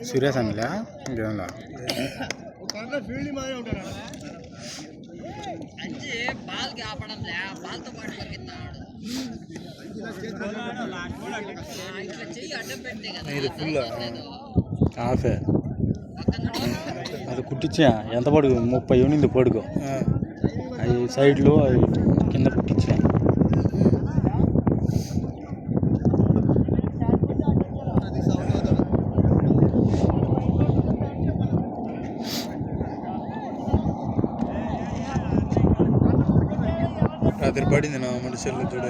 Serious అనిలే ఇంకేమలా fielding మాదే ఉంటాడు హాఫే అది కుట్టించా ఎంత పడుగు 30 ఉండింది పడుగు అవి సైడ్లు అవి కింద కుట్టించా రాత్రి పడింది నా మనుషుల్లో చూడ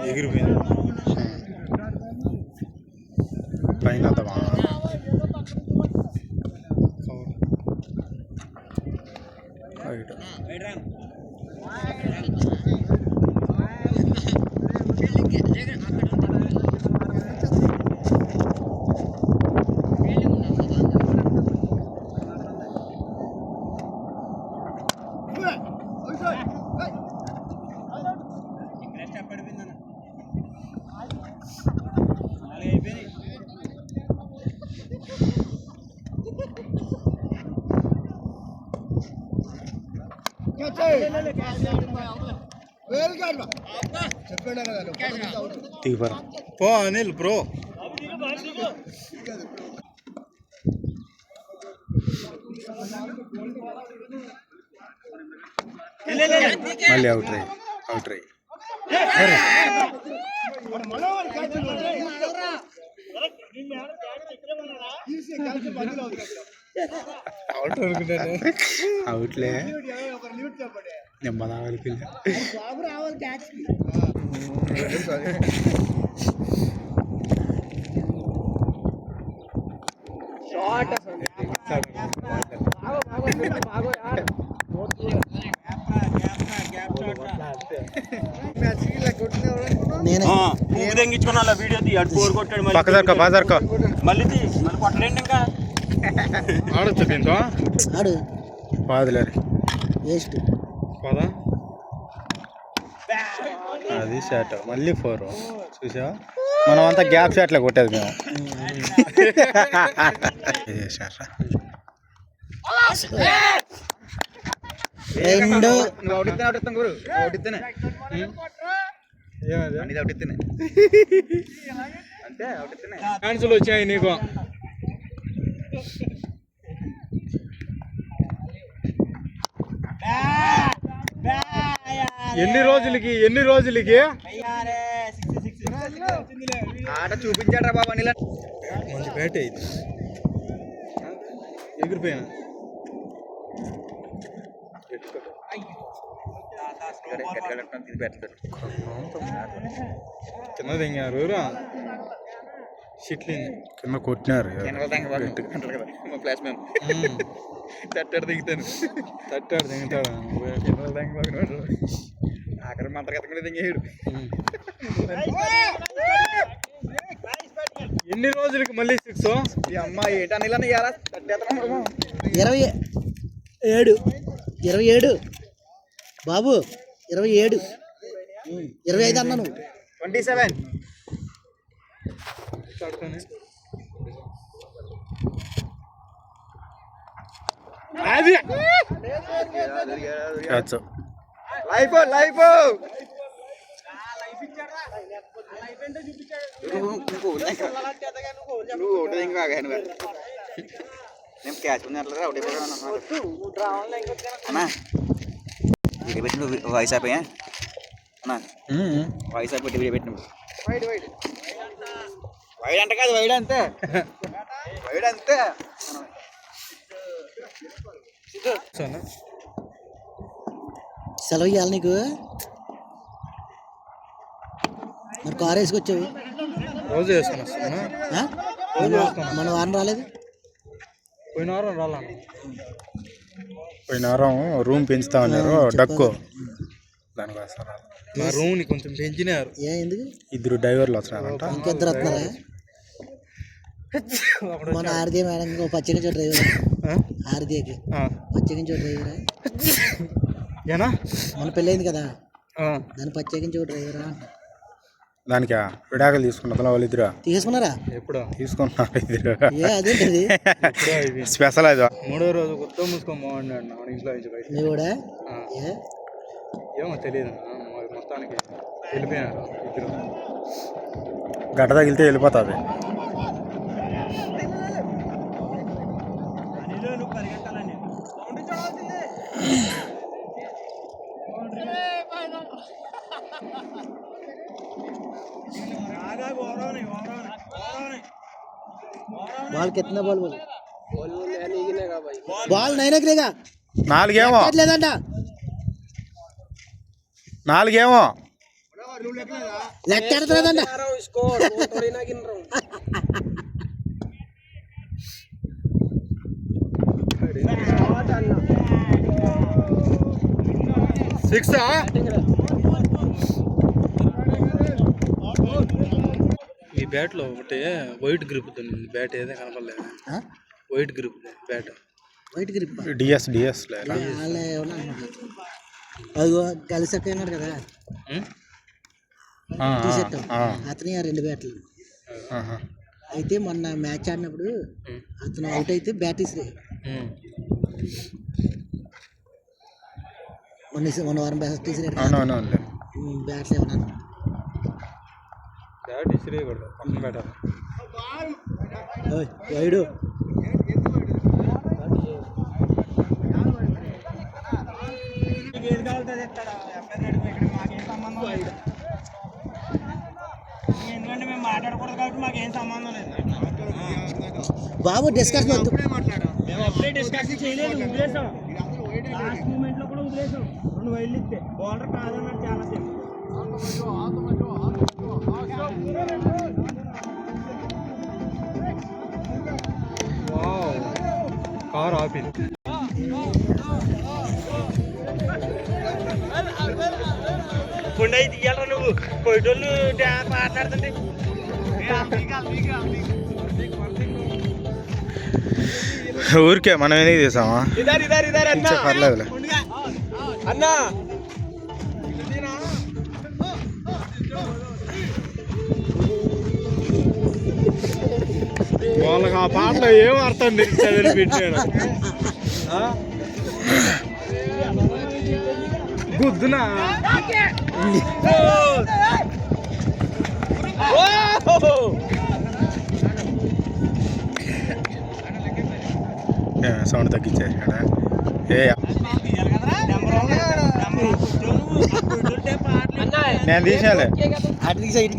ఎగిరిపోయింది పైన దిగిపోరా పో అనిల్ బ్రో మళ్ళీ అవుట్ రై అవుట్లే నెమ్మదా వరకు తెంగించుకున్నా వీడియో తీ అటు ఫోర్ కొట్టాడు పక్కదర్క మళ్ళీ కొట్టలేండి ఇంకా ఆడొచ్చు దీంతో ఆడు పాదులేరు వేస్ట్ పదా అది షాట్ మళ్ళీ 4 చూసా మనం అంతా గ్యాప్ షాట్లే కొట్టేది మేము ఛాన్సులు వచ్చాయి నీకు ఎన్ని రోజులకి ఆట చూపించాడ్రా బాబా నీళ్ళ మంచి బ్యాట్ అయింది ఎగిరిపోయాను కింద దిగారు షిట్లింగ్ కింద కొట్టినారు ఫ్లాష్ మ్యాన్ తట్టాడు దిగుతాను దిగుతాడు ఆఖరి మంత్ర కథ కూడా దిగాడు ఎన్ని రోజులకి మళ్ళీ 6 ఈ అమ్మాయి ఏంటని ఇలా 27 బాబు 27 25 అన్నాను 27 లైఫ్ నువ్వు ఒకటి ఇంకా నేను క్యాచ్ ఉన్నట్లుగా ఒకటి అన్నా వీడియో పెట్టి నువ్వు వాయిస్ అయిపోయా అన్నా వాయిస్ అయిపోయి వీడియో పెట్టి వైడ్ అంట కాదు వైడ్ అంతే సెలవు ఇవ్వాలి నీకు మరి కారు వేసుకొచ్చావు రోజు వేసుకొని వస్తున్నా మన వారం రాలేదు పోయిన వారం రాలా పోయిన వారం రూమ్ పెంచుతా ఉన్నారు డక్కు దానికోసం నా రూమ్ని కొంచెం పెంచినారు ఎందుకు 2 డ్రైవర్లు వస్తున్నారంట ఇంకిద్దరు వస్తున్నారా మన ఆర్దే మేడం పచ్చగించో డ్రైవర్ ఆర్దేకి పచ్చగించో డ్రైవరా ఏనా మన పెళ్ళయింది కదా దాన్ని ప్రత్యేకించి ఒక డ్రైవరా అంట. దానికి విడాకులు తీసుకున్న వాళ్ళిద్దరు తీసుకున్నారా? ఎప్పుడో తీసుకున్నారు ఇద్దరు. ఏ అదేంటిది? ఎప్పుడో ఇది స్పెషల్ అది. 3వ రోజు గుర్తు మూసుకొని బాగుండి అన్న ఇంట్లో నుంచి బయట. నీ కూడా ఏ ఏమో తెలియదు మొత్తానికి వెళ్ళిపోయినారు ఇద్దరు. గడ్డ తగిలితే వెళ్ళిపోతుంది. बॉल कितना बॉल बोले बॉल नहीं निकलेगा 4 ఏమో లేదంట 4 ఏమో లెక్క ఎడతలేదంట. ఈ బ్యాట్లో ఒకటి వైట్ గ్రిప్ ఉంది. బ్యాట్ ఏదో కనపడలేదు. White grip bat. White grip DS అదిగో కలిసి అన్నాడు కదా టీషర్ట్ అతని 2 బ్యాట్లు. అయితే మొన్న మ్యాచ్ ఆడినప్పుడు అతను అవుట్ అయితే బ్యాట్ ఇసిరి మొన్న వారం బ్యాట్ ఇసిరాడు. బ్యాట్లు ఏమన్నా బ్యాట్ ఇసిరేయకూడదు, పక్కన పెట్టాలి. వైడు మాట్లాడకూడదు కాబట్టి మాకు ఏం సంబంధం లేదు. బాబు డిస్కషన్ వద్దు. మేము అప్పుడే డిస్కషన్ చేయలేదు, వదిలేసాం. లాస్ట్ మూమెంట్ లో కూడా వదిలేసాం. 2 వైర్లు ఇస్తే బౌలర్ కాదన్నాడు చాలా సేపు. కారు ఆపింది. ఇప్పుడు అయితే ఇయ్యాలరా నువ్వు పోయేటోళ్ళు మాట్లాడుతుంటే ఊరికే మనం ఎందుకు తీసామా పర్లేదులే. అన్నా వాళ్ళకి ఆ పాటలో ఏం అర్థం తెలియదు పెట్టాడు. గుద్దునా సౌండ్ తగ్గించేసాడా? నేను తీసాలే.